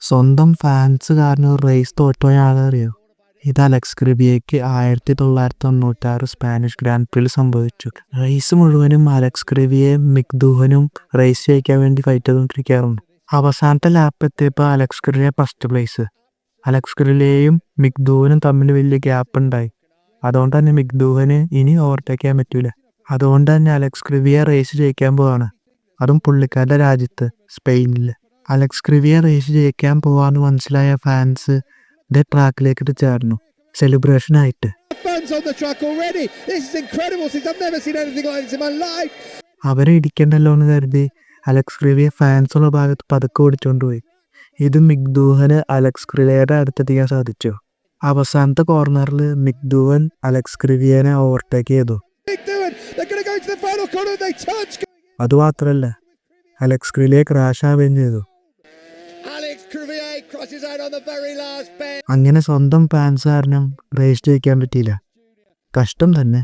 സ്വന്തം ഫാൻസ് കാരണം ഒരു റേസ് തോറ്റുപോയ ആളറിയോ? ഇത് അലക്സ് ക്രിവിയേക്ക് 1996 സ്പാനിഷ് ഗ്രാൻഡ് പ്രിൽ സംഭവിച്ചു. റേസ് മുഴുവനും അലക്സ് ക്രിവിയേയും മിക് ഡൂഹനും റേസ് ജയിക്കാൻ വേണ്ടി ഫൈറ്റ് ചെയ്തുകൊണ്ടിരിക്കാറുണ്ട്. അവസാനത്തെ ലാപ്പ് എത്തിയപ്പോൾ അലക്സ് ക്രിവിയെ ഫസ്റ്റ് പ്ലേസ്. അലക്സ് ക്രിവിയേയും മിക് ഡൂഹനും തമ്മിൽ വലിയ ഗ്യാപ്പ് ഉണ്ടായി. അതുകൊണ്ട് തന്നെ മിക് ഡൂഹന് ഇനി ഓവർടേക്ക് ചെയ്യാൻ പറ്റൂല. അതുകൊണ്ട് തന്നെ അലക്സ് ക്രിവിയെ റേസ് ജയിക്കാൻ പോവാണ്. അതും പുള്ളിക്കാരുടെ രാജ്യത്ത്, സ്പെയിനിൽ. അലക്സ് ക്രിവിയെ റേസ് ജയിക്കാൻ പോവാന്ന് മനസ്സിലായ ഫാൻസ് ട്രാക്കിലേക്ക് ചേർന്നു, സെലിബ്രേഷൻ ആയിട്ട്. അവരെ ഇടിക്കണ്ടല്ലോ എന്ന് കരുതി അലക്സ് ക്രിവിയെ ഫാൻസുള്ള ഭാഗത്ത് പതുക്കെ ഓടിച്ചുകൊണ്ടുപോയി. ഇത് മിക് ഡൂഹന് അലക്സ് ക്രിവിയുടെ അടുത്തെത്തിക്കാൻ സാധിച്ചു. അവസാനത്തെ കോർണറിൽ മിക് ഡൂഹൻ അലക്സ് ക്രിവിയേനെ ഓവർടേക്ക് ചെയ്തു. അതുമാത്രല്ല, അലക്സ് ക്രിവിയെ ക്രാഷ് ആവുകയും ചെയ്തു. അങ്ങനെ സ്വന്തം ഫാൻസ് കാരണം റേസ് ജയിക്കാൻ പറ്റിയില്ല. കഷ്ടം തന്നെ.